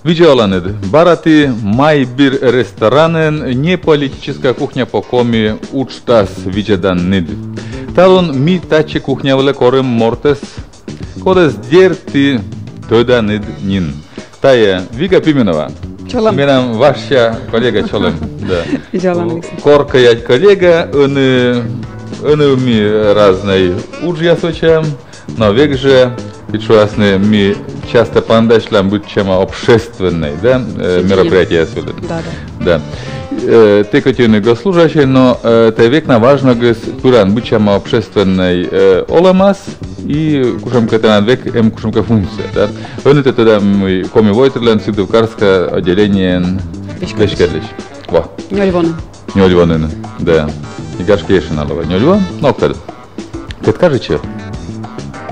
Видеоланед. Бараты майбир ресторанен не политическая кухня по коми учтас видеоданнид. Талон ми тачи кухня вле корем мортес. Кодес дерти тоданнид нин. Тая Вика Пименова. Чолом. Менам ваша коллега Чолом. Да. Видеоланед. Корка я коллега, он ми разные уджья сочам, но век же Пичуасны ми часто пандашлям быть чем общественной, да, мероприятия сюда. Да. Ты котюны госслужащий, но ты век на важно гос куран быть чем общественной оламас и кушам катан век кушам функция, да. Он это тогда мы коми войтерлен сюдовкарское отделение Бешкерлич. Во. Нёльвон, да. И гашкешиналова. Нёльвон, но кто? Ты скажешь?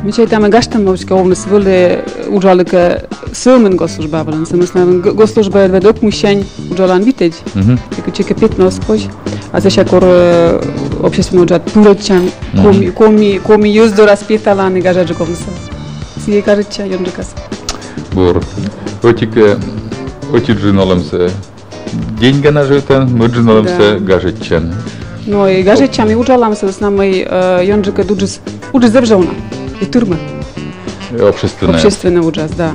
Мечай там гаштам мовчка область воле уджалика сылмын госслужбавлен. Самоснавен госслужба ведок мущань уджалан витeć. Tylko ciekawe 15 koś. A zaś kor общественно уджат пурочан коми юздо распиталаны гажаджы комса. Сие кажется ёнжикас. Бур. Отиджиналымсы. Деньги нажитан, мыджиналымсы гажетчан. Ну и гажетчами уджаламсы с нами ёнжика дуджис завжона. И турма. Общественный ужас, да.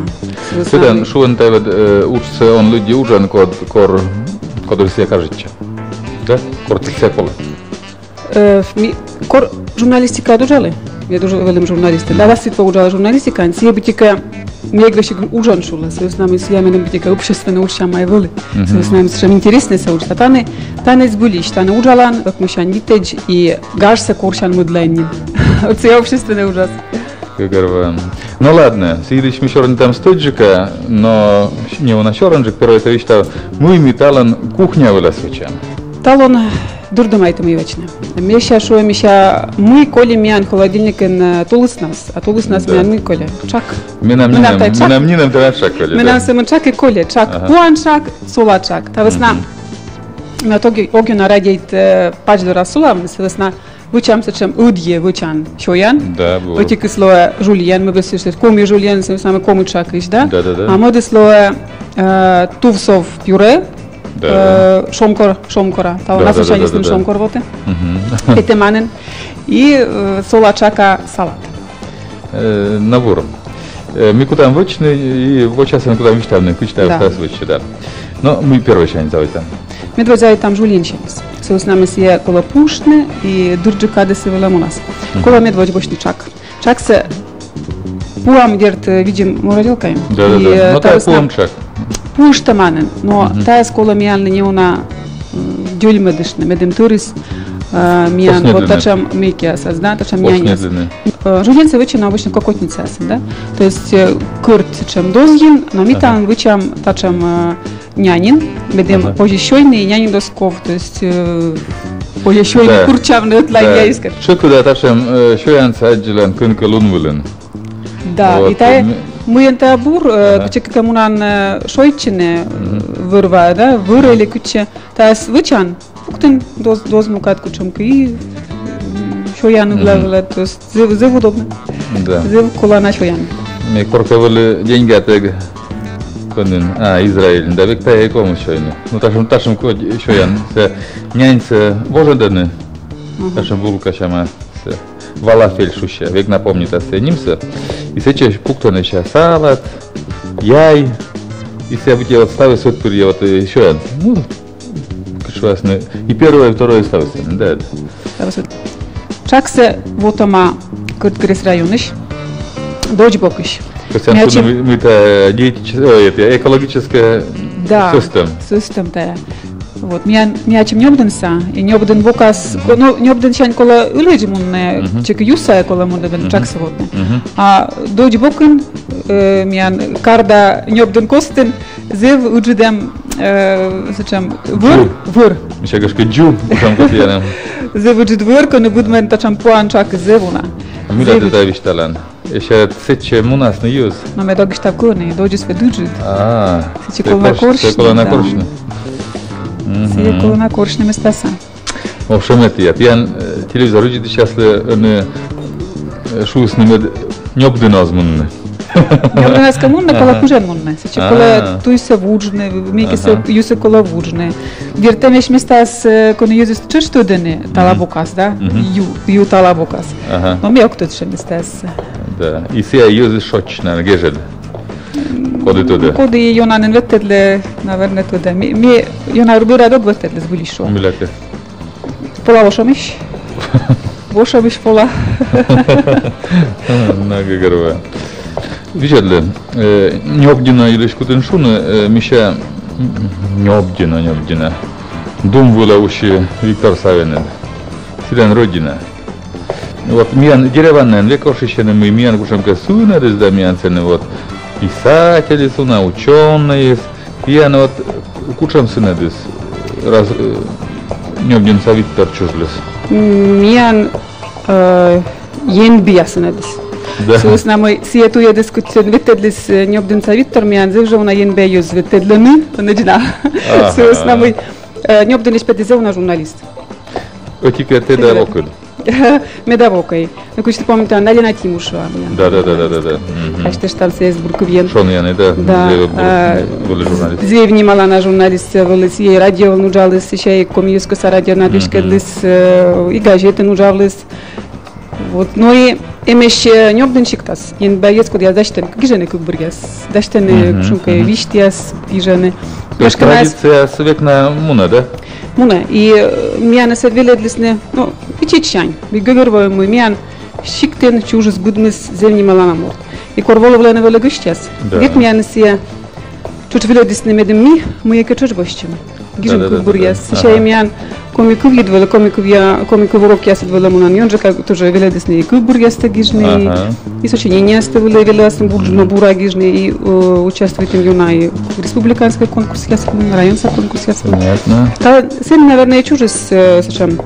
Сюда шуан тавед учится он люди ужан кор все кажется. Да? Кор все кола. Кор журналистика дужали. Я дуже велим журналисты. Да вас ситва ужала журналистика. Сие битика мегвеши ужан шула. С нами с яменом битика общественно уча май воли. С нами с интересно се учат. Тане збулиш, тане ужалан, как мышан витеж и гашса коршан мудлайни. Вот это общественный ужас. Ну ладно, следующий еще раз там стойджика, но не у нас чернжик, первое это вещь, что мы металлан кухня была свеча. Талон дурдомайта мы вечны. Меща шо меща мы коли мян холодильник на тулыс нас, а тулыс нас мян мы коли. Чак. Минам нинам ты чак коли. Минам сам чак и коли. Чак пуан чак, сола чак. Та весна. На тоги огю на радиет пач до расулам, весна. Вычам сачем удье вычан шоян. Да, было. Оти кислое жульен, мы бы слышали, коми жульен, сами коми чакиш, да? Да. А мы дислое тувсов пюре, шомкора. Та у нас еще не шомкор воты. Это манен. И сола чака салат. Набор. Мы куда вычны и вот сейчас мы куда вычтавны, кучтав вычи, да. Но мы первый чай заводим. Мы двое там жульенченис. С нами сие кола пушны и дурджика десывала у нас. Кола медводь бочный чак. Чак се пуам дерт видим мураделкаем. Да. Но та пуам чак. Пушта манен, но та скола мияльна не уна дюльмедышна, медем турис миян вот тачам мейки созда, тачам миянис. Жульенцы вычем обычно кокотницы да? То есть курт чем дозгин, но мы там вычем тачам нянин, медем позищойный нянин досков, то есть позищойный курчавный от лайяйскер. Что куда ташем шоянца отделен кынка лунвулен. Да, и та мы это бур, кучек коммунан шойчины вырва, да, вырыли куче, та с вычан, уктен доз мукат кучемка и шоян углавила, то есть зев удобно. Да. Зев колана шоян. Мне корковали деньги от Израиль, да, век тая кому шойны. Ну ташем код шоян, се няньце божеданы, ташем булка шама се. Валафель шуща, век напомнит о сенимсе. И сейчас пуктаны сейчас салат, яй. И все эти вот ставы сотпырья вот еще. Ну, кашвасны. И первое, и второе ставится. Да. Чаксе вот ама кырткрес районыш. Дочь бокыш. Мы-то экологическая система. Вот, меня чем не обденса, и не обден вокас, ну не обден чань кола уледжимунне, чек юса кола модабен чак сегодня. А дочь бокын, меня карда не обден костен, зев уджидем, зачем выр. Еще гашка джу, там копьяным. Зев уджид выр, коне будмен тачам пуан чак зевуна. Мы да это вишталан. Еще сече мунас не юз. Но мы догиш так коне, дочь сведуджид. Сече кола коршни. Кола на коршни. Сие колона коршнем стаса. В общем, это я телевизор видит сейчас не шус не обденазмунны. Необдинайска мунна кола кужен мунна. Сече кола туйса вуджне, мейки се юсе кола вуджне. Вертемеш местас коне юзис чырштудене талабукас, да? Ю талабукас. Но ми октот местас. Да. И сия юзис шочна, гежед. Коди туди. Коди Йона не ветедле, наверное, туди. Ми Йона робила док ветедле з булішо. Миляте. Пола вошамиш? Вошамиш пола. Нага гърва. Виждали, необдина или шкутен шуна, миша необдина. Дум вула уши Виктор Савинен. Силен родина. Вот миян деревянный, векошищены мы миян кушамка суна, да миян цены вот писатели суна, ученые, миян вот кушам сына дес раз необдин са Виктор чужлес. Миян ен биясына дес. Сус намы сиетуя дискуссион веттедлис необдин са Виктор миян зевжауна ен беюз веттедлими, начина. Сус намы необдин испедизеуна журналист. Отика те да локад. Медавокой. Ну, куча помните, Налина Тимушева. Да. А что ж там се Бурковен. Шон я не да. Были журналисты. Две внимала на журналисты, вылез ей радио нужалось, еще и комьюско са радио надвижкадлись, и газеты нужалось. Вот, но и эмеш необденчик тас. Ин боец, куда я заштен, гижене как бургес, заштене шумка виштиас, гижене. Традиция свекна муна, да? Муна и мияна се веледлисне, ну, пичичань. Би гăгăрвăй мы миян шиктен чужис гудмис земни малана морт. И корволовле не велегыштяс. Век мияна се чуч веледлисне медем мы яке чужбощем. Гижен как бургес. Ще миян комиков едвеле, комиков урок я седвеле мунан. И он же как тоже веледлисне и как бургес та гижне. И сочинения ставили веледлисне бурджно бура гижне и участвует им юна и республиканский конкурс я седвеле, районский конкурс я седвеле. Понятно. Та сен, наверное, чужис сочем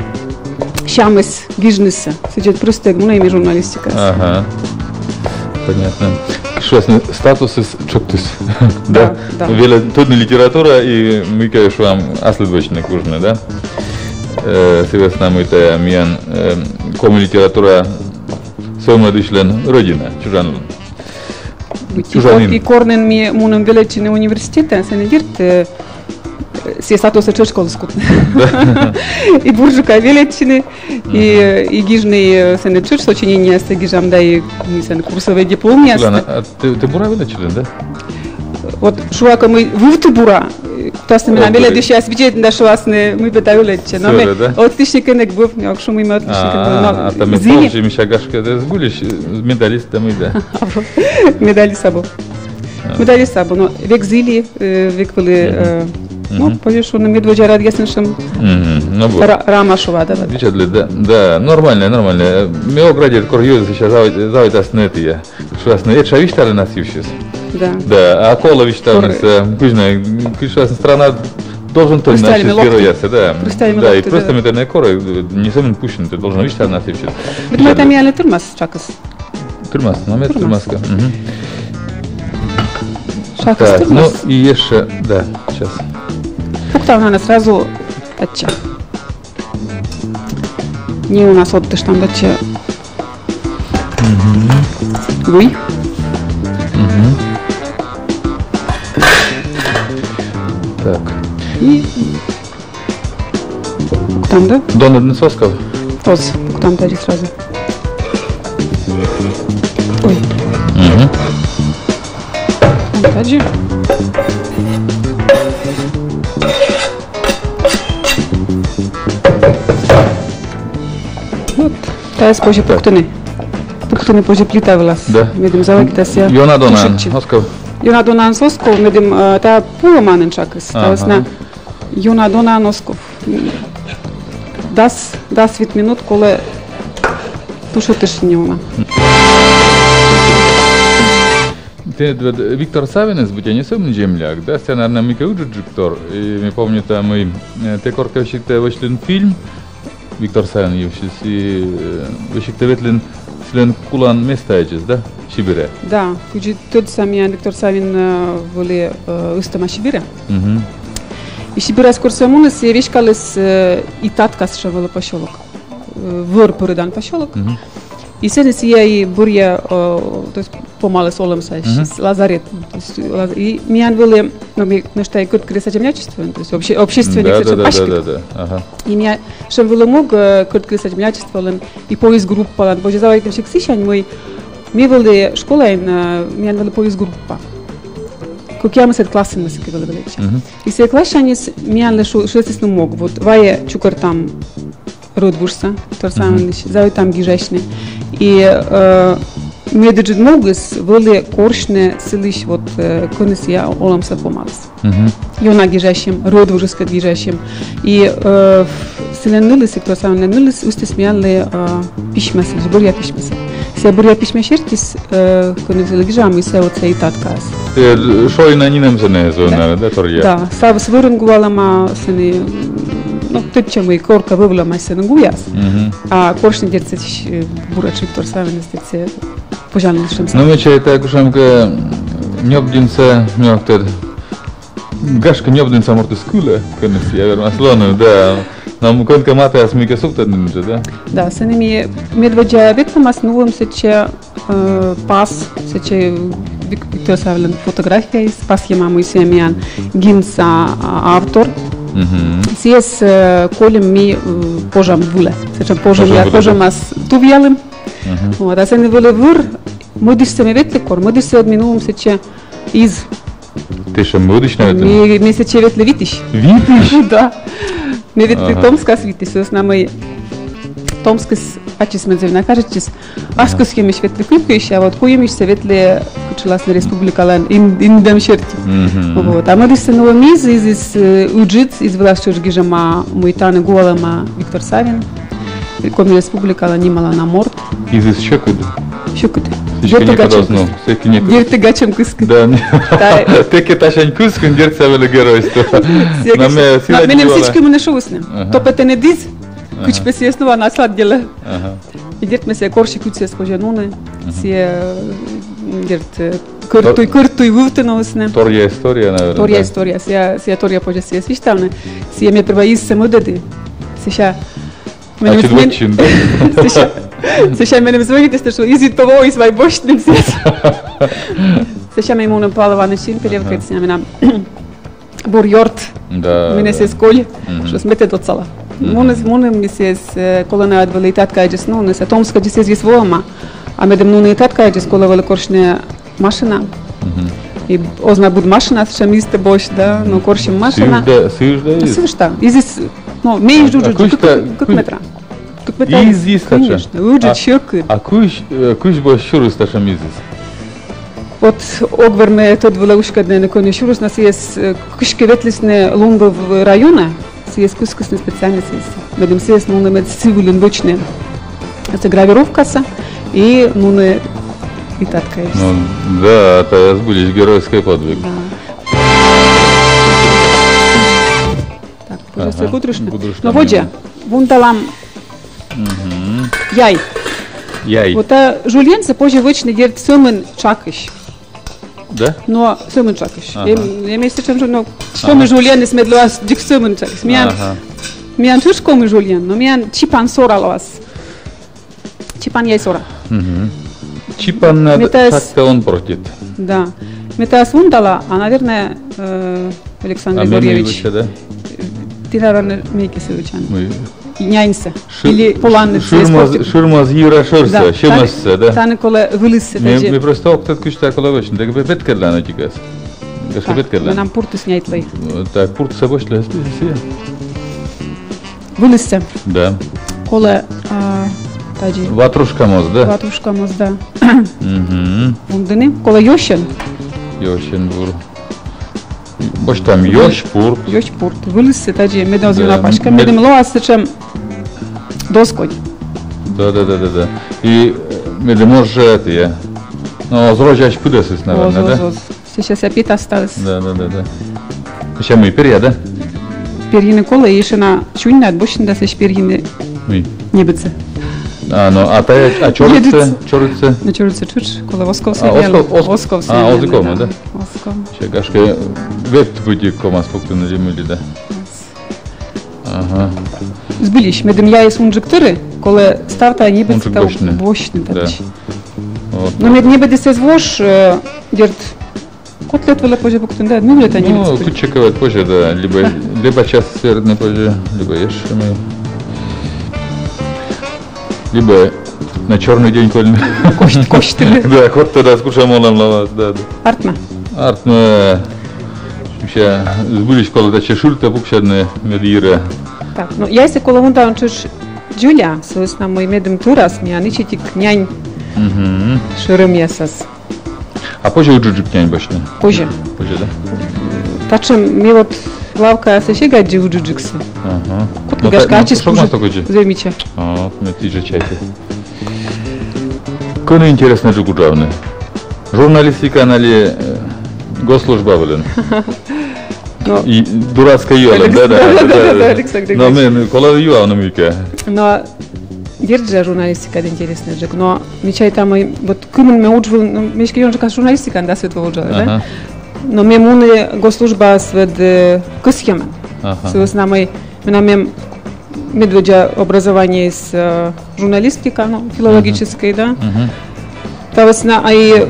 щамыс гижнеса. Сидят просто муна ими журналистика. Ага. Понятно. Что статус из чоктус. Да. Веле трудная литература и мы, конечно, вам аследвочно кужны, да? Сега с нами это миян коми литература сомадышлен родина, чужанлын. И корнен ми мунам величины университета, се не дирт се статуса чешкол скутне. И буржука величины, и гижный се не чеш сочинения се гижам, да и се курсовые дипломы. А ты бура величины, да? Вот шуака мы вывты бура. Тас на беле дыши освещает на шуасне мы бедавлече. Но мы отличникенек быв, не акшу мы отличникенек. А там мы тоже мишагашка да сгулиш медалистами да. Медалист або. Медалист або, но век зили, век были ну, повешу на медвежья рад яснышем. Рама шува, да. Видишь, да, нормально. Меоградит корьёз сейчас завит аснетия. Шуасне, это шавиштары нас ющис. Да, а Колович там, кузная, страна должен тоже начать герояться, да. Да, и просто медальные коры, не самым пущен, ты должен видеть, она отвечает. Мы там яли тырмас, чакас. Тырмас, намет тырмаска. Чакас тырмас. Ну и еще, да, сейчас. Пуктал она сразу дача. Не у нас отдыш там дача. Вы? Так. И там, да? Дон Однососков? Тоз, там дали сразу. Ой. Таджи. Вот. Та спожи пуктыны. Пуктыны позже плита влас. Да. Медим завакита ся. Йона Донан Осков. Йона Донан Сосков, медим та пуламанен чакас. Та сна Йона Донан Осков. Das wird minut, коле тушетеш нема. Виктор Савинес, будь я не сам земляк, да, сценар на Мика Уджиджиктор, и мы помню там и те корковщик-то вышлен фильм, Виктор Савин евшись, и выщик-то ветлен слен кулан местаечес, да, Сибире. Да, куджи тот самый Виктор Савин воли устама Сибире. И Сибиря скорсе мунес и вещкалес и таткас шевела поселок, вор поридан поселок. И сейчас я и буря, то есть помалу соломся, лазарет. И меня были, ну что я кот крестьяничество, то есть общественник, да. Ага. И меня, что было мог кот крестьяничество, и поиск группа, боже, за этим шексищан мой, мы были школа, меня были поиск группа. Как я мысль классы мы сказали величие. И все классы они меня лишь что мог, вот вая чукар там родбурса, то самое, за там гижешный. И мне даже могус были коршне целыш вот конусия оламса помалс. И она гижешим, родбурска гижешим. И селеннулись, кто самое нулись, устесмяли письмесы, буря письмесы. Се буря письмешертис конусия гижам и се вот се и таткас. Что и на нинем зоне зона, да, торья. Да, сав свырнгувала ма сени. Ну, тут чему и корка вывела масса гуяс, а коршни дерцы бурачик торсавен дерцы пожалуй шанс. Ну, меча это кушамка нёбдинца, нёктер гашка нёбдинца морты скула, конечно, я верно слону, да. Нам конка мата смика супта нинджа, да? Да, с ними медведя ветнамас новым сече пас, сече Виктор Савлен фотография из пас ямаму и семьян гинца автор. Сиес колем ми пожам вуле. Сечем пожам я пожам аз тувиалым. Вот, а сени вуле вур, модиш се ме ветле кор, модиш се одминувам сече из. Ты ще модиш на ветле? Ми сече ветле витиш. Витиш? Да. Ми ветле Томскас витиш, с нами Томскас ачис мезевна кажечис. Аскус хемиш ветле клипкиш, а вот хуемиш се ветле кучеласна республикалан индем шерти. Вот. А модиш се ново миз из уджиц из властчуш гижама муитане голама Виктор Савин. Коми республикала нимала на морд. Из щекуд. Щекуд. Дерте гачем кыскын. Да. Теке ташань кыскын дерте веле геройство. На менем всички му не шоуснем. Топете не диз. Куч песеснува наслад деле. И дерт ме се корши куце споженуне. Се дерт къртуй вълтеновсне. Тория история, наверное. Тория история. Се тория поже се свишталне. Се ме прва из се мъдеди. Сеша Сега мене звоните, що изит това и свай бощним сес. Сега ме имуна палава начин, перевкът си на бурьорт. Мене се сколи, що смете до цала. Муна ми се колона адвалитат кайджес, но не се Томска джес звис воама. А медем ну не тат кайджес кола великоршне машина. И озна буд машина, ще мисте бош, да, но коршим машина. Сюжда. Изис, ну, меиш джуджу, как метра. Изис, конечно. Уджи чиркы. А куш бо шурус ташам изис? Вот огверме тот вылаушка дне коне шурус нас есть кушки ветлисне лунга в районе, есть кускусные специальности. Медем есть ну на цивилен бочне. Это гравировка и ну на и таткаешь. Ну да, это сбудешь геройский подвиг. Так, пожалуйста, кудрушне. Но воде, вунталам. Яй. Вот Жульен се позже вычне дерт сёмен чакыш. Да? Но сёмен чакыш. Я месте чем ну что мы Жульен с медлуас дик сёмен чакыш. Миан тушко мы Жульен, но миан чипан соралуас. Чипан яй сора. Чипан так-то он против. Да. Метас вундала, а наверное Александр Григорьевич. Ты, наверное, Мейки Севичан. Нянься. Или поланница. Шурма з Юра Шорса, шимасса, да? Тане коле вилиссе. Ми просто октат кушта коле вочн, так бе беткерлана тикас. Гашка беткерлана. Нам пурту сняйтлай. Так, пурту собошле сия. Вилиссе. Да. Коле таджи. Ватрушка моз, да? Ватрушка моз, да. Ундини. Коле Йошен. Йошен бур. Бош там Йошпурт. Йошпурт. Вилиссе таджи медозина пашка. Медем лоас сечем доскоть. Да. И медем може это я. Ну, зрожач пудесис, наверное, да? Сейчас опять осталось. Да. Сейчас мы перья, да? Перьины коле, еще на чунь отбощен, да, сеч перьины небыце. А чорыце? На чорыце чуч, коле восков Восков. Озикома, да? Восков. Чекашке вет будет кома спокту на земле, да? Ага. збиліш. Медем я із унжиктори, коли ставта ніби Унжик став бочний. бочний. Да. Вот. Но мед ніби десь звож, дерт котлет вела позже буктун, да, ну лета ніби. Ну, кучиковать позже, да, либо час свердный позже, либо ешь мы. Либо на черный день кольный. Кошти. Да, ход тогда скушаем молом лавас, да. Артма. Артно, ще збились коли та чешульта пукшадне медіре. Так, ну я если коли вон там чуш Джуля, соответственно, мой медем турас, ми аничити княнь широмесас. А позже у джуджик княнь башня. Позже. Позже, да? Тачем ми вот лавка сещега джуджиксы. Ага. Кот гашкачи скужет. Скажи. Займича. А, мы тиже чайки. Коно интересно джугуджавне. Журналистика нали госслужба блин. И дурацкая юала, да. Александр Но мы кола юа на мюке. Но держа журналистика интересная джек, но мечай там и вот кумен мы учил, мешки он же как журналистика, да, светлого учила, да? Но мы муны госслужба свед кусхема. С нами мы нам медведя образование из журналистика, ну, филологической, да. Та весна, ай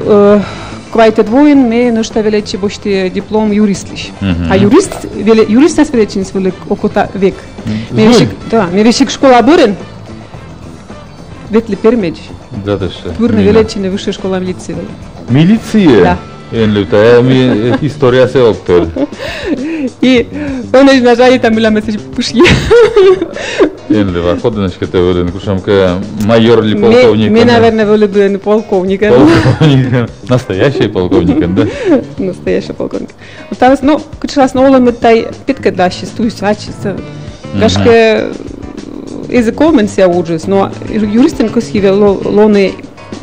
квайте двоен, мы ношта величи бошти диплом юристлиш. А юрист нас величи велик около век. Да, мы вещик школа бурен. Ветли пермеч. Да, да что. Бурна величи на высшая школа милиции. Милиция? Да. Enlüta, mi история se октор. И он из нажали там была месяц пушки. Enlüva, ходночка te вылен, кушамка майор или полковник. Мы, наверное, были бы полковника. Полковник, настоящий полковник, да? Настоящий полковник. Вот там, ну, куча раз на мы тай питка дальше, стуй свачится. Гашке языком он себя учит, но юристин косхи лоны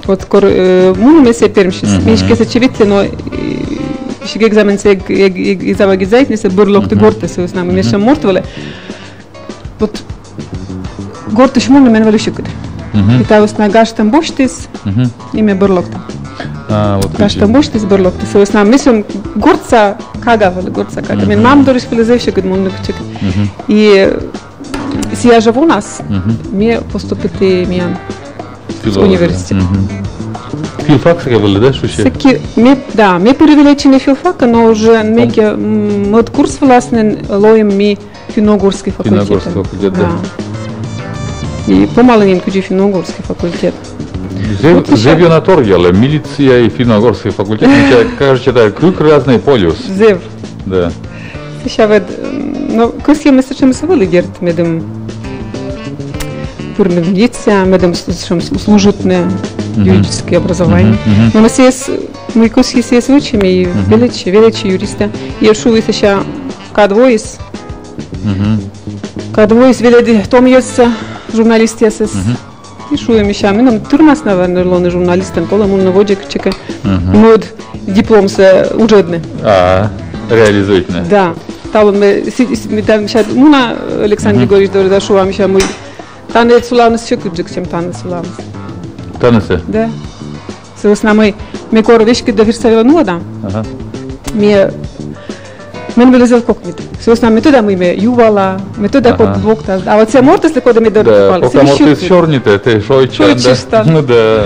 от кор муну мы себе пермщис. Мишки сочевитли, но ще екзамен се екзамен гизайт не се бурлок те горте се с нами меша мортвале. Вот горте шмуну мен валюшикър. И та весна гаштам боштис и ме бурлокта. Вот гаштам боштис бурлокта се с нами мислам горца кага вале горца кага. Мен мам дориш полезевше кад мунно кчек. И сия живу нас. Ми поступите миян в университет. Филфак сега вали, да, шуше? Да, ми перевеличи на филфака, но уже неки мод курс властен лоем ми финно-угорски факультет. Финно-угорски факультет, да. И помаленин куджи финно-угорски факультет. Зев на торгеле, милиция и финно-угорский факультет, кажется, да, круг разный полюс. Зев. Да. Сейчас, ну, курсы мы сочем совали дерт, медом пурным лица, медом служитне юридическое образование. Но мы сейчас, мы курсы сейчас учим, и величи юриста. Я шую сейчас кадвоис. Кадвоис веледи, том есть журналист ясес. И шуем еще. Мы нам турмас, наверное, лоны журналистам, кола мун наводик чека. Мод диплом се ужедне. Реализует, не? Да. Там мы там сейчас муна Александр Григорьевич дорога дошла, мы сейчас мы тане сулавность еще куджик, чем тане сулавность. Танесе? Да. С нами мы кор вещи до версавила нода. Мы вылезал кокпит. С нами туда мы ювала, мы туда под блокта. А вот все морты, если куда мы дорогали. Да, пока морты черните, ты шойчан, да? Ну да.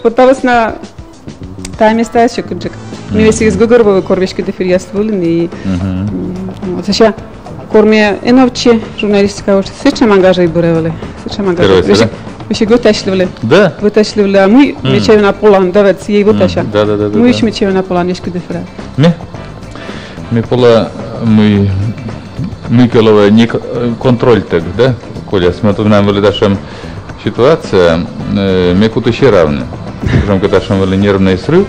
Вот там на там места еще куджик. Мы весь из Гугорова корвешки до ферьяст вылен и вот сейчас корме иначе журналистика уже сечем ангажей буревали. Сечем ангажей. Еще вытащили. Да. Вытащили, а мы мечаем на полан, давайте ей вытаща. Да. Мы еще мечаем на полан, еще до фера. Мы пола мы колова не контроль так, да? Коля, смотрю, нам были нашим ситуация, мы куда еще равны. Скажем, когда нашим были нервный срыв,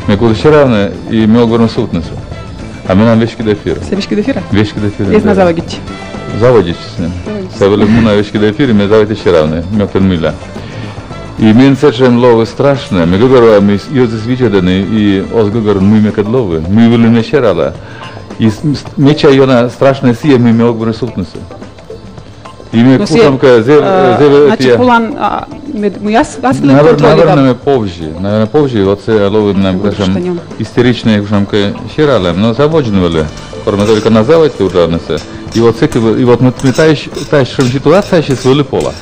мы куда еще равны и мы говорим сутницу. А мы нам вещи до эфира. Вещи до эфира? Вещи до эфира. Есть на заводить. Заводить с ним. Савели мы на вещи до эфира, мы заводить еще равны. Мы как миля. И мы сечем ловы страшные. Мы говорим, мы ее здесь видели, и os говорим, мы как ловы. Мы были не шерала. И меча ее на страшные сие, мы говорим сутницу. И мы кутам значит, план, наверное, позже, вот це ловим нам, скажем, истеричные, скажем, ширалем, но заводжены были. Корма только на заводе уже несе. И вот мы та ситуация сейчас вели пола.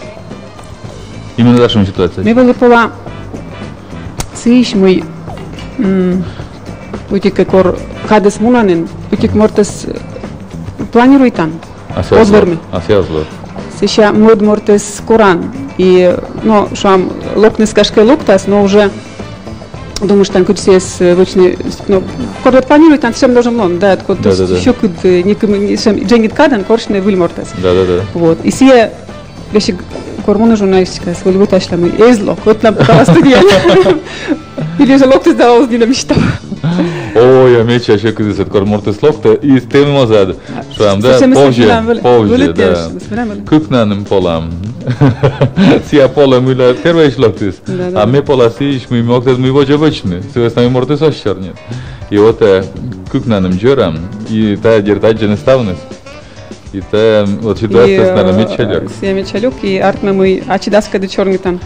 Именно наша ситуация. Мы вели пола. Сыш мы утик кор кадес мунанин, утик мортес планирует там. Озверми. Асиазлор. Сейчас мод мортес Коран. И, ну, шам локнес кашке локтас, но уже думаю, что там куда есть вычный, ну, когда планирует, там всем должен он, да, откуда еще куда не дженгит кадан, коршне выльмортас. Да. Вот. И все вещи гормоны журналистика, с выльву ташла мы эзлок, вот нам показала студия. Или же локтас давал не на мечтал. Ой, я меча еще куда с кормортес локта и с тем мозад, что там, да, позже, да, кукнаным полам. Сия пола мыла первый локтис, а мы пола сиш мы могли мы его обычны, все с нами мортес ощернет. И вот кукнаным джерам и та держать женеставность. И та вот ситуация с нами мечалек. Сия мечалек и артме мы ачидаска до чернитан.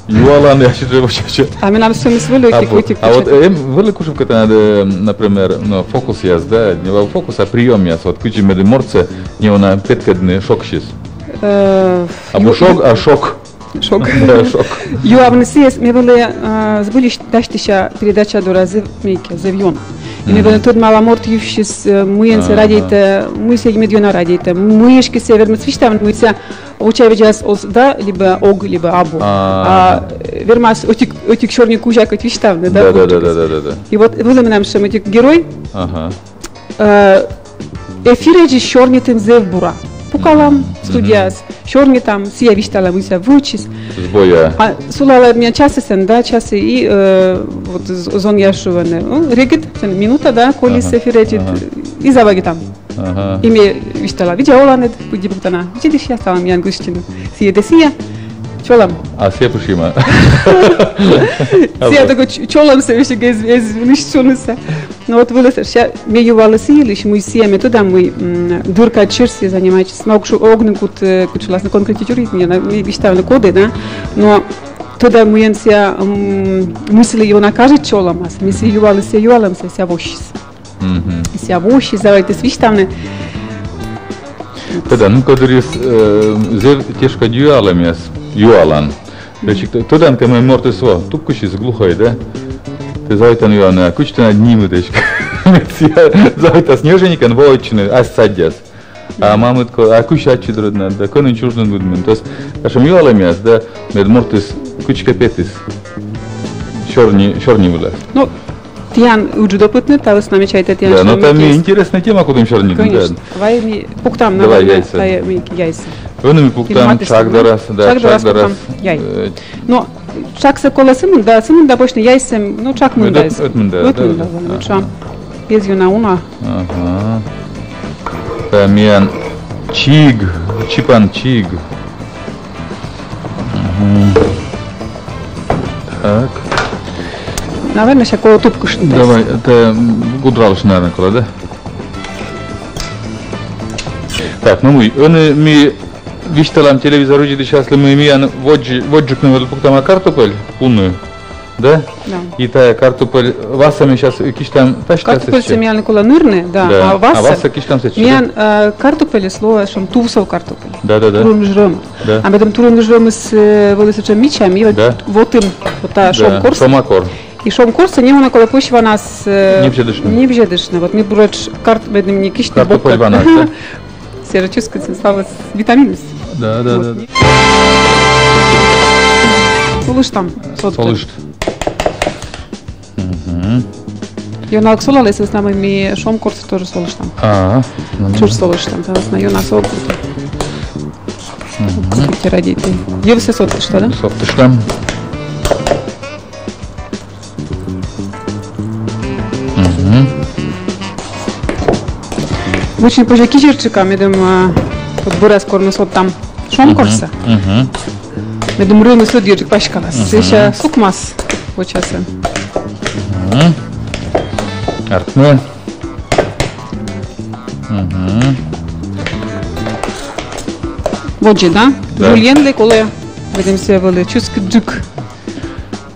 Юалан, я считаю, вообще. А мы нам все мысли какие-то. А вот были кушать, когда надо, например, ну, фокус яз, да, не фокус, а прием яз, вот куча медиморца, не он петкадный шок сейчас. Або шок, а шок. Шок. Да, шок. Ю амнесиес, мы были забыли дашь передача до разы мейки, завьон. И мы были тут мало морт юшис, мы радиете, мы все медиона радиете, мы север, мы свищтам, мы все учавиджас os да, либо ог, либо абу. А вермас отик черный кужак от свищтам, да? Да. И вот были мы нам что мы герой. Ага. Эфиреджи черный тем зевбура. Пукалам студияс, черный там, сия виштала мы себя выучись. Сбоя. А сулала меня часы сен, да, часы и вот зон яшуване. Регит, минута, да, коли сефиреджи и заваги там. Име виштала. Видя оланет, уйди буктана. Видишь, я стала меня ангустину. Сия десия. Чолам. А все пушима. Сия такой чолам се вещи из нищунуса. Ну вот вылез, сейчас мы ювали сили, мы сиями туда, мы дурка чирси занимаемся. Но огнем кучилась на конкретизирует меня, мы виштавали коды, да. Но туда мы сия мысли его накажет чолам, мы сия ювали сия юалам сия вощис. Сия вощис, давайте свиштавны. Тогда, ну, когда есть тяжко дюалами, юалан. Тогда ты мой морты сво, тут кучи заглухай, да? Ты завтра юана, кучи над ним дочка. Завтра снеженька, воочный, а садяс. А мама такая, а куча чудродна, да, конен чужден будем. То есть, нашим юалами, да, мед мортис кучка петис. Черный вылез. Ну, Тян уже допытный, та с нами чай-то тян. Да, но там интересная тема, куда им черный. Конечно. Давай ми пуктам на яйца. Вони пуктам шаг до раз, да, шаг до раз. Но шаг се кола сымын, да больше яйцем, ну шаг мы да. Вот что. Без юнауна. Ага. Тамян чипан чиг. Так. Наверное, сейчас кого тупку что-то. Давай, это гудралыш, наверное, кола, да? Так, ну мы вишталам телевизор уйдет сейчас, мы имеем воджикнули пуктама картофель полную, да? Да. И та картофель васами сейчас киштам тащится. Картофель семьяны кола нырны, да. А васа киштам сечет. Миян картофель слово, что тувсов картофель. Да. Турун жрем. Да. А потом турун жрем с волосечем мичами, вот им вот та шомкорс. Шомакор. И шомкорс, они у нас кола пущего нас не бжедышно. Вот мы броч карт ведем не кишки. Картофель ванаш, да? Серочуская слава витаминность. Да. Солыш там. Солыш. Я аксула, если с нами ми шомкорс тоже солыш там. Ага. Чур солыш там, да, знаю на солку. Купите родители. Где вы все сотки, что, да? Сотки, что? Очень позже кичерчика, медем подбора скоро сот там шомкорса. Медем рыны судьёчек пашкалас. Сейчас сукмас вот сейчас. Артне. Вот же, да? Жульен ли коле? Медем се вели чускджик.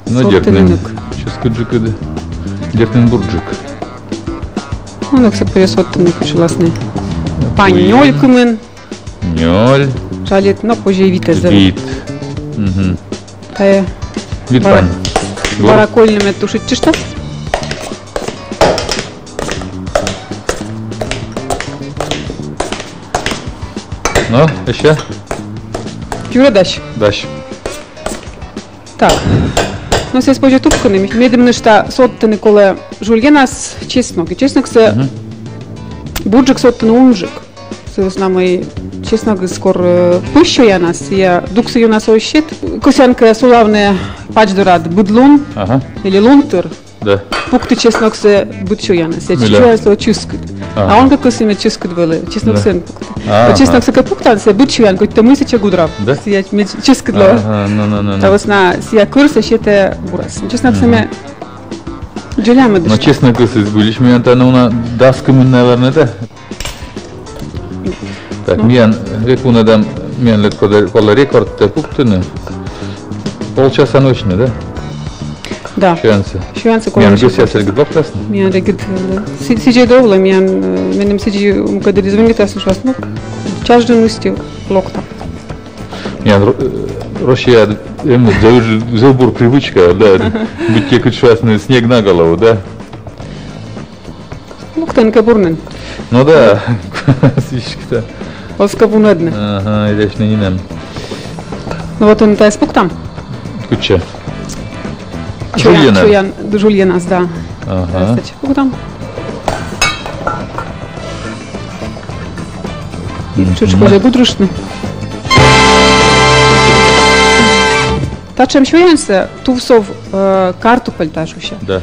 Ну, дертнем. Чускджик, да. Дертнем бурджик. Ну, так се пересоттен не хочу ласне. Пань ноль кымын. Ноль. Жалет, но позже витезер. Вид. Тая Вид пань. баракольными тушить что? Ну, еще? Пюре дащ. Дальше. Так. Ну, се спожи тупкани. Медим неща соттани коле жульгенас чеснок. И чеснок се бурджик соттани унжик. Се с нами чеснок скор пущу я нас. Я дукси ю нас ощет. Косянка сулавне пачдорад будлун или лунтер. Да. Пукти чеснок се бутчу я нас. Я чувствую, что чускает. А он как се ме чускает было. Чеснок се пукти. Чеснок се как пуктан се бутчу я, какой-то мысича гудрав. Да? Я чускает было. Та вас на сия курса щете бурас. Чеснок се ме джеляме дышит. Но честно говоря, будешь меня то на дасками, наверное, да? Так, мен рекуна дам мен лет кола рекорд те пуктыны. Полчаса ночно, да? Да. Шуянцы кола. Мен гуся сергит бактасын. Мен регит сиже довла меним сиже умкадыр извингит асушас, ну чаждын устил локта. Мен Россия забур привычка, да, быть те кучасный снег на голову, да? Локтан кабурнен. Ну да, свечки-то. Оскабунедне. Ага, идешь на нинам. Ну вот он тайс пуктам. Куча. Жульенас, да. Ага. Пуктам. Чуть коли гудрушны. Тачем шуянся, тувсов картофель ташуща. Да.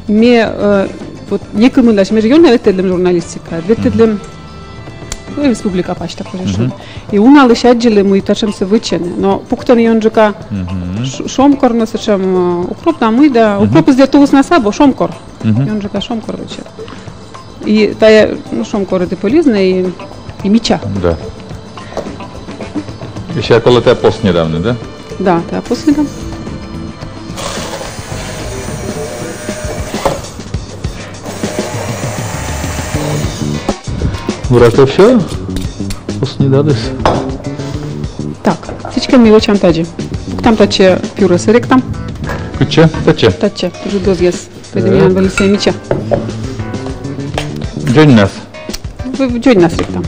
Ме вот некому даш, ме региональный ветедлем журналистика, ветедлем республика почта порешил. И уна лишаджили мы тачем се вычены, но пуктан йонджика шомкор на сачем укроп на мы да, укроп из детовус на сабо шомкор. Йонджика шомкор вычет. И тая шомкор это полезно и меча. Да. Еще около тебя пост недавно, да? Да, да, после там. Врата все? Пост не дадешь? Так, всички ми вечам таджи. Там таче пюре сырек там. Куча? Таче? Таче, жудоз ес. Предемян валисе мича. Джонь нас? Джонь нас рек там.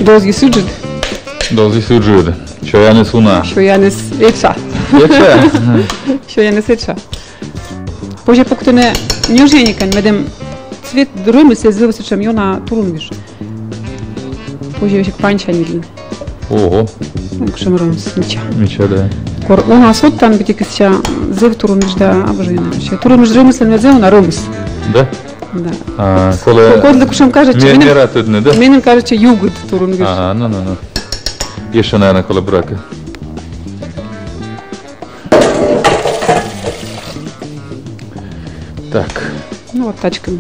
Доз есуджит. Доз есуджит. Що я несу на? Що я нес еча. Еча? Що я нес еча. Позже поктоне нюженикан медем цвет рымы се звывся чем йона турунвиш. Позже вещик панча нидли. Ого. Кшем рымс мича. Мича, да. Кор у нас вот там битик ся зыв турунвиш да обжена. Ще турунвиш рымс не зев на рымс. Да? Да. А, коли... Коли кшем каже, че мера тут не, да? Менин каже, че югут турунвиш. Ага, ну. Еще, наверное, коли брака. Так. Ну вот тачками.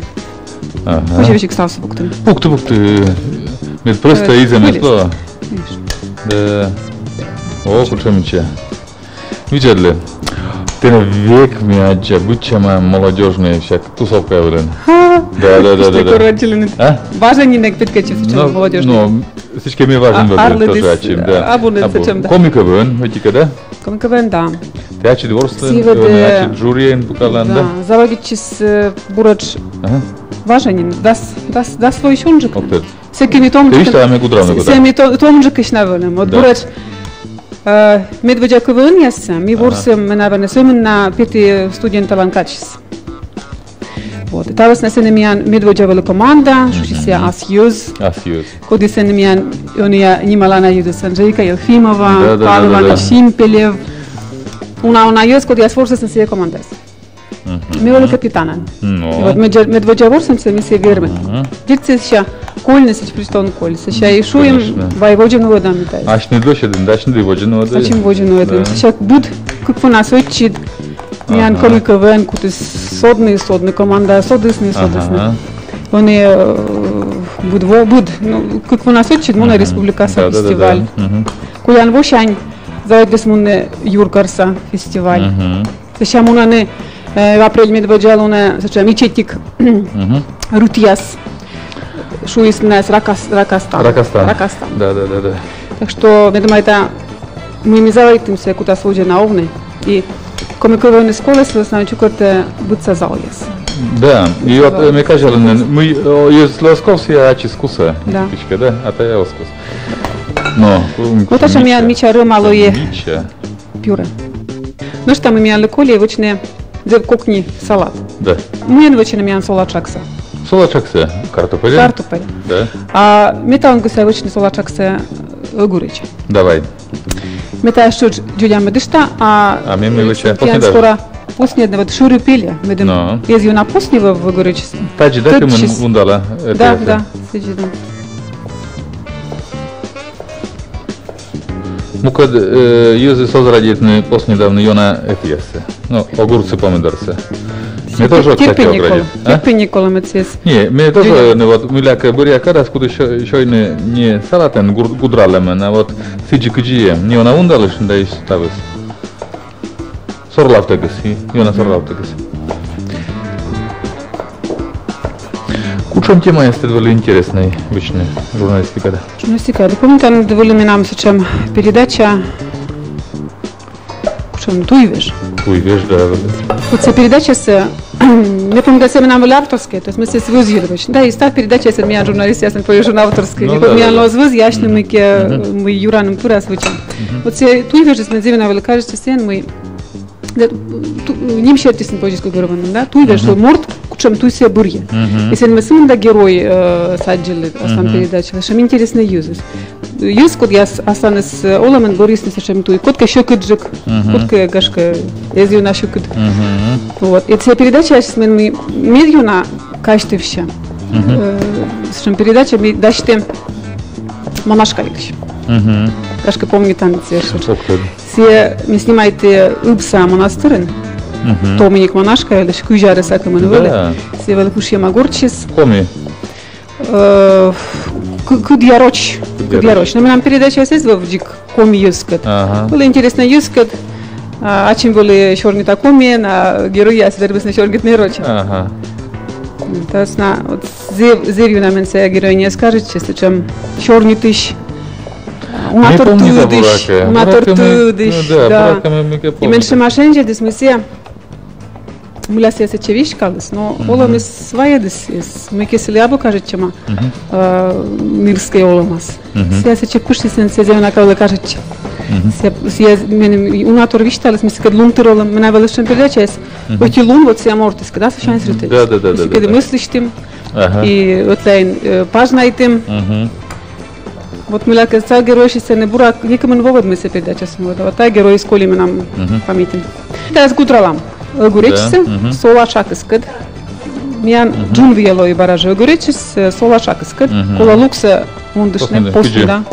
Ага. Позже вещик стався буктами. Пукты. Мед просто иземесло. Да. О, кучемче. Видели ли? Ты на век мяджа, будь-чама молодежные всяк тусовка врен. Да. Короче, а? Важен не нек питкачи, чем молодежь. Ну, всички ми важен въпрос тоже ачим, да. Комика врен, хотика, да? Комика врен, да. Теачи дворствен, теачи журиен покалан, да? Залагичис бурач важен, да свой шунжик. Оптер. Всеки ми том. Ты видишь, там я гудравно года. Всеми томжик ишнавелем. От бурач медведя квн яса, ми ворсем наверное сем на пяти студента ланкачис. Вот. Та вас насенемян медведя вела команда, шуся Асьюз. Коди сенемян ония нималана юдес Анжелика Елфимова, Павел Шимпелев. Una юз коди асворса сен сия командас. Ми вели капитана. Вот медведя ворсем се ми се верме. Дирце ша кольнесич пристон кольнесе. Ша и шуем воеводину водам митай. Аш не дошеден, даш не воеводину водам. Ачим водину водам. Ша буд какво нас очит. Мян комика вен кути содни команда, содисни. Они буд, ну какво нас очит муна республикаса фестиваль. Колян вошань заедес муне юркарса фестиваль. Ша муна не в апрель медведжалуне, сача мичетик рутияс. шуисная Ракастан. Ракастан. Да. Так что, я думаю, это мы не завайтимся куда сводя на овны. И комиковые школы с основной это будто залез. Да, и вот мне кажется, мы из Лосковского ачискуса. Да. Да, а то я Лоскос. Но. Вот о чем я меча малое пюре. Ну что мы мяли коли вычне кухни салат. Да. Мы вычне мян солачакса. Солачакса, картофель. Картофель. Да. А метангуса вычне солачакса огуречь. Давай. Мета что Джулиан медишта, а мы вычне скоро после этого шуру пили. Мы думаем. Если на после в огуречь. Таджи, да, ты мы ундала. Да, сидим. Ну, когда юзы созрадитны после недавно ёна эфиасы. Ну, огурцы, помидорцы. Мне тоже кстати оградит. Терпение коломецес. Не, мне тоже вот мыляка буряка раз куда еще не салатен гудралемен, а вот сиджикджие. Не она ундалыш, да и ставис. Сорлавтегас, ёна сорлавтегас. Кучом тема есть довольно интересная, обычная журналистика, да. Журналистика, допомню, там довольно нам сейчас передача. Кучом Туйвеш, да. Вот эта передача с, я помню, что мы нам были авторские, то есть мы с вызовировали. Да, и став передача с меня журналист, я сам поезжу на авторские. Не помню, но с вызовящим мы Юраном Турас вычем. Вот эта Туйвеш с надземного кажется, сен мы ним шертисен по-чешски говорим, да, Туйвеш, что морд чем туйся бурье. Если мы сам да герой саджали сам передачу, что мне интересно юзать. Юз код я останусь Оламен Борис не совсем туй. Котка щекаджик, котка гашка, езжу на щекад. Вот. И эта передача сейчас мы медиуна качестве все. Что передача мы дашьте монашка еще. Гашка помню там что. Все мы снимаете упса монастырен. Томиник монашка, или шкужары сака манували. Все великушья магорчис. Коми. Кудьяроч. Но мы нам передача есть в дик коми юскат. Было интересно юскат. А чем были черный такоми на героя с вербы на черный нерочи. То есть на вот зерью нам инсая герой не скажет, если чем черный тыщ. Матортудыш. Да. И меньше машинки, здесь мы все мулясия се чевиш калыс, но олам из своя дес, мы кисели або кажет чема мирская оламас. Се се чекуши сен се земна калы кажет. Се мене унатор вишталыс, мы се кад лунтер олам, мы навелышен передача, оти лун вот се амортис, когда се шанс рутель. Да. Когда мыслишь тем, и вот лайн пажнайтем. Вот мы лака ця герой се не бура, никому не вовод мы се передача смо, вот та герой из коли мы нам памятим. Да, с гудралам. Огуречица, солашак искад. Мян джун виело и баражи огуречис, солашак искад. Кола лукса ундышне после да.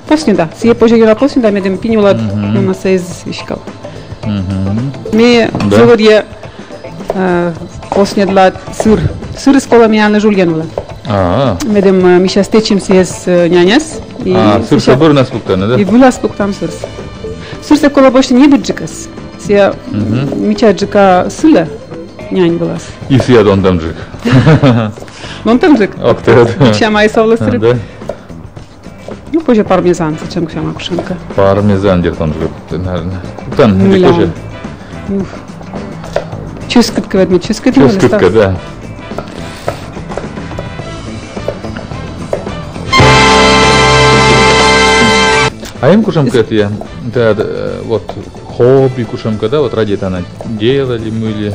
После да. Сие пожегила после да, медем пинюла у нас из ишкал. Мне говорит после для сыр. Сыр из кола мян жульянула. Медем мы сейчас течемся с няняс. Сыр собор нас пуктана, да? И была спуктам сыр. Сыр се кола больше не биджикас. Се мичаджика сыла нянь была. И се дон дамджик. Дон дамджик. Октед. Чама и совластри. Да. Ну позже пармезан, зачем кшама кушенка. Пармезан дертонджик. Там не позже. Чускатка ведь, чускатка. Чускатка, да. А им кушамка это я, да, вот хобби кушамка, да, вот ради это делали мы или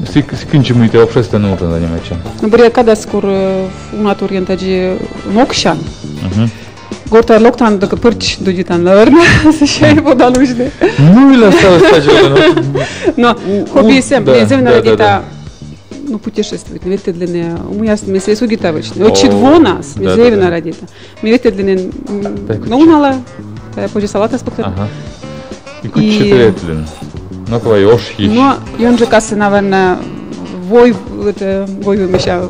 с кинчем это общественно можно заниматься. Ну, бери когда скоро у нас ориентаджи нокшан. Гота локтан только пырч дудитан, наверное, сейчас его долужны. Ну или осталось так. Но хобби всем, нельзя это. Ну, путешествовать, ведь это длинные. У меня если сугитавочные. От чего нас, нельзя на радита. Мне это длинные. Ну, унала, позже салата спокойно. И куча длин. Ну, твои ошхи. Ну, и он же кассы, наверное, это меща.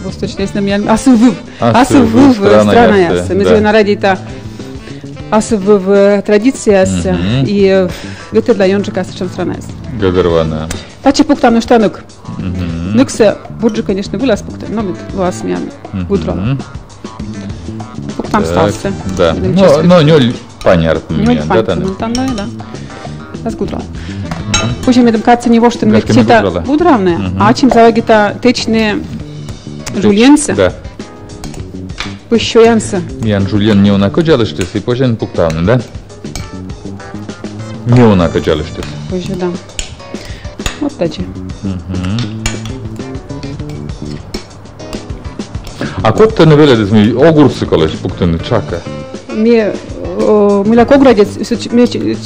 Восточная, если меня асывыв страна яса. Мы же на радита асывыв традиция и это для он же кассы страна яса. Гадервана. Тачи пуктану штанок. Ныксе бурджи, конечно, вылаз пукты, но мы вас мян гудрала. Пуктам стался. Да. Но не понятно. Не понятно, да. Аз гудрала. Пусть медом каца не воштен мектита гудравне, а чем завагита течне жульенце. Да. Пущоянце. Ян жульен не унако жалыштыс, и пожен пуктавны, да? Не унако жалыштыс. Позже, да. Вот тачи. А как-то не велят ми огурцы колеш пуктаны чака? Мила коградец,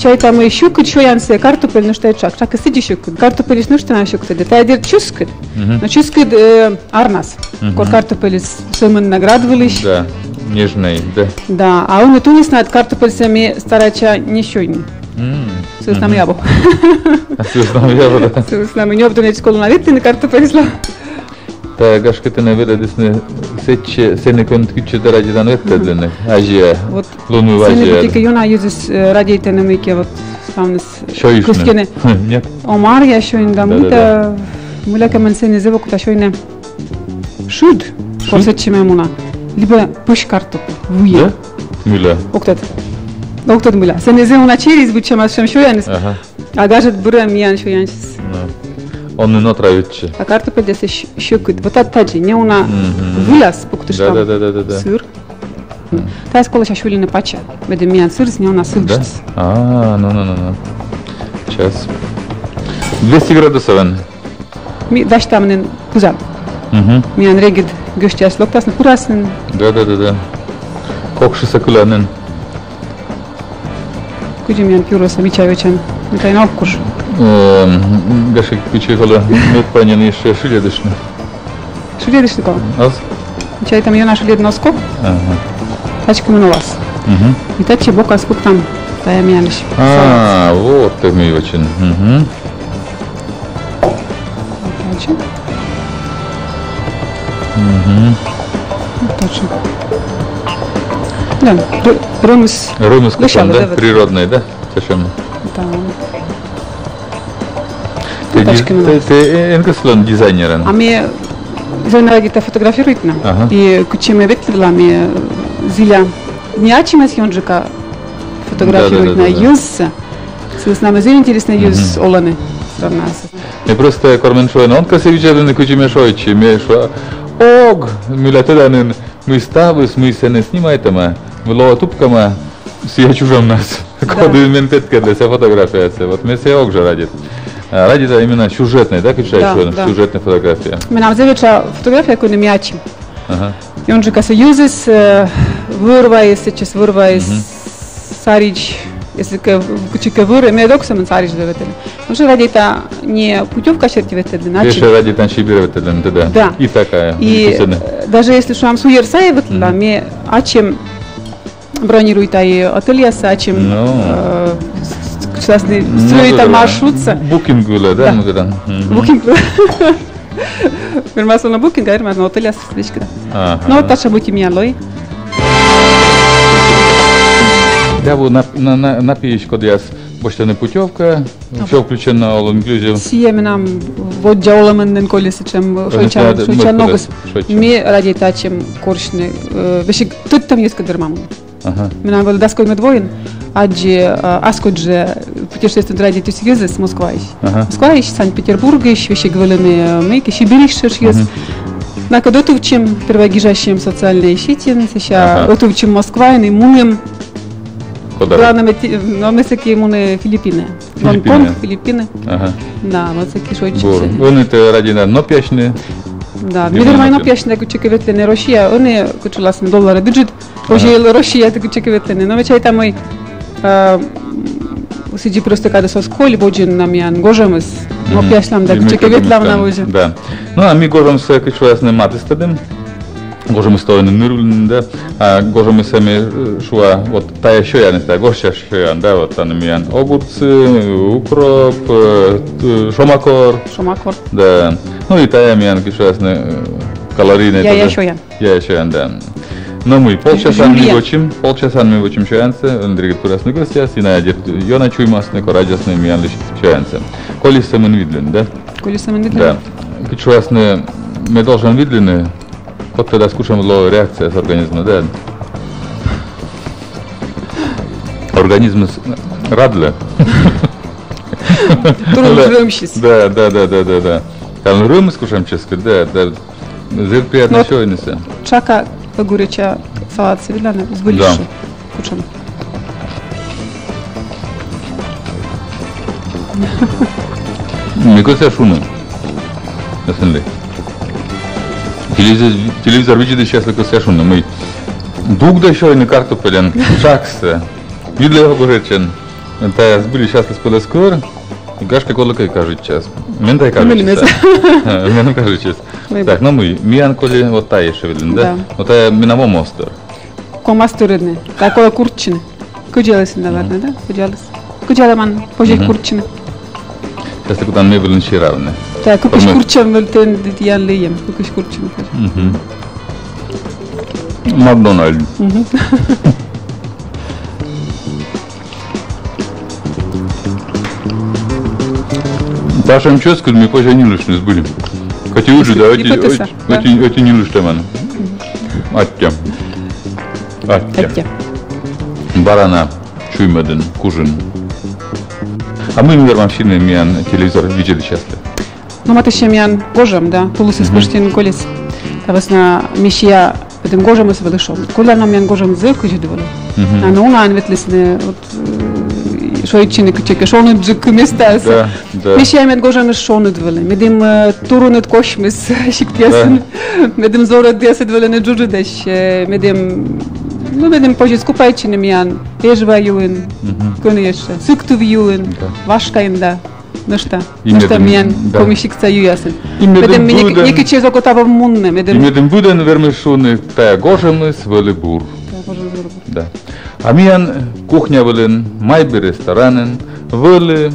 чай там и щук, чоянцы, картофель, ну что чак, чак и сиди щук, картофель, ну что на щук тогда, та дер чускает, но чускает арнас, картофель сами наградывались. Да, нежный, да. Да, а он и ту не знает, картофель сами старача не щойни. С нами ябо. С нами ябо, да. С нами не обдунет школу на вид, на картофель слав. Та гашката не велят десне сече сене конткиче ради дан ветедлene, ажия. Вот. Луну важия. Сене тільки юна юзис радієте на мике вот ставнес. Шойшне. Нет. Омар я щойн да мута муляка мен сене зево кута щойне. Шуд. Посечеме муна. Либо пуш картофель. Вуе. Да? Муля. Октат. Октат муля. Сене зево на через бучема шем щоянес. Ага. А гажет бура миян щоянес. Он не натравится. А картофель здесь щекает. Вот это таджи, не она вылез, покуда что да. Сыр. Та скола щашули на пача. Ведь меня сыр, с него на сыр. Да? Ну. Сейчас. 200 градусов. Ми дашь там не пузан. Меня регит гостяс локтас на курасен. Да. Кокши сакуланен. Куди меня пюро самичавичан. Это на вкус. Гашек пичехола нет понятно еще шуледышно. Шуледышно кого? Аз? Чай там ее на шулед носку. Ага. Тачка мы на вас. И тачи бока скуп там. Тая мяниш. Вот ты мы очень. Тачи. Точно. Да, румыс. Румыс купон, да? Природный, да? Зачем? Да. Ты энкаслон дизайнерен. А мне дизайнер фотографирует на. И кучеме ветлила мне зиля. Не ачима съемжика фотографирует на юзса. С нами зелень интересно юз оланы страна. Не просто кормен шоен. Он касевича не кучеме шойчи. Мне шо. Ог, милатеданен. Мы ставус, мы се не снимаем. Вло тупкама. Все чужом нас. Коды ментетка для фотографии. Вот мы все ог же радит. Ради это именно сюжетная, да, да. Сюжетная фотография. Мы нам завеча фотография, какой нам ячим. И он же как союзис, вырваясь, сейчас вырваясь, сарич, если кучика вырваясь, мы доксам сарич даватели. Он же ради это не путевка чертиватель, иначе. Еще ради это чибирователь, да. Да. И такая. И даже если что нам суерсай вытла, мы ачем бронирует и ателье, ачем частный строит маршрутца. Букинг было, да? Букинг. Вермасно на букинг, а вермасно на отеле встречка. Но таша бути миалой. Да, вот напишешь, когда я почтовая путевка, все включено all inclusive. Сие нам вот джауламен колесе, чем шойчан ногос. Мы ради та, чем коршны. Вещи тут там есть кадр маму. Мы нам было доской медвоин. Аджи аскодже путешествует ради ту съезды с Москвой. Москва ищет Санкт-Петербург, ищет вещи говоренные мейки, Сибиришь есть. На когда tu чем первогижащим социальные щитин, сейчас tu чем Москва и мунем. Главное мы такие муны Филиппины. Гонконг, Филиппины. Да, вот такие шойчики. Он это ради на но пьяшные. Да, мидермай но пьяшные кучековетленные Россия, они кучулас на доллары бюджет. Уже Россия это кучековетленные, но ведь это мой сиди просто когда со школы боджин на меня гожемс, но пьяшлам да кучековетлам на воже. Да. Ну а мы гожемс кучуласные матыстадым. Гожемс то не нырулен, да. А гожемс сами шуа вот та еще я не знаю, горща шуян, да, вот там меня огурцы, укроп, шомакор. Да. Ну и та я меня кучуласные калорийные. Я еще я, да. Но мы полчаса мы учим шоянце, он директор курасный гостя, сина одет, я ночую масны, корадjasный миан лишь шоянце. Колесо мы видели, да? Колесо мы видели. Да. Кичуасны мы должны видлены, вот тогда скушаем реакция с организма, да? Организм радле. Да. Когда рым скушаем честно, да. Зель приятно еще не се. Чака огуреча салат севиляна с былишу. Кушаем. Мне кажется, шумно. Ясно. Телевизор видит сейчас как шумно. Мы дуг да еще не картофелен, шаксы. Видели огуречен. Это были сейчас из-под скор. И гашка колокой кажет час. Ментай кажет час. Мен кажет час. Так, ну мы миан коли вот та еще видели, да? Вот та миново мостер. Комастурны. Такое курчины. Куделась, наверное, да? Куделась ман позже курчины. Сейчас куда мы были ничего равны. Так, купишь курчам, вольтен дитян леем. Купишь курчину. Макдональд. Пашем чёскал, мы позже не лишь не были. Хотя уже, да, эти не лишь там. Аття. Барана, чуймаден, кужин. А мы, наверное, вообще не телевизор видели часто. Ну, мы еще миян гожем, да, полусы спортивный колес. Тавасна мещия этим гожем с вылышом. Куда нам миян гожем зелку жидували. А ну он анветлесне вот шоичины кучек, шону джик местас. Мещия миян гожем шону двали. Медим турунет кошмис шиктясен. Медим зора дяседвали не джуджудеш. Медим позже скупайчины миян. Ежваюин, конечно. Сыктувюин, вашкаинда. Ну что миян помещик цаю ясен. Медим неки чезо котава мунне. Медим буден вермешуны тая гожемыс велибур. Да. А миян кухня велен, майби ресторанен, вели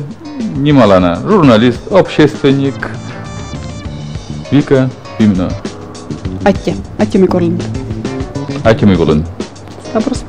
немалана журналист, общественник. Вика именно. Аття Миколин. Аття Миколин. Вопрос.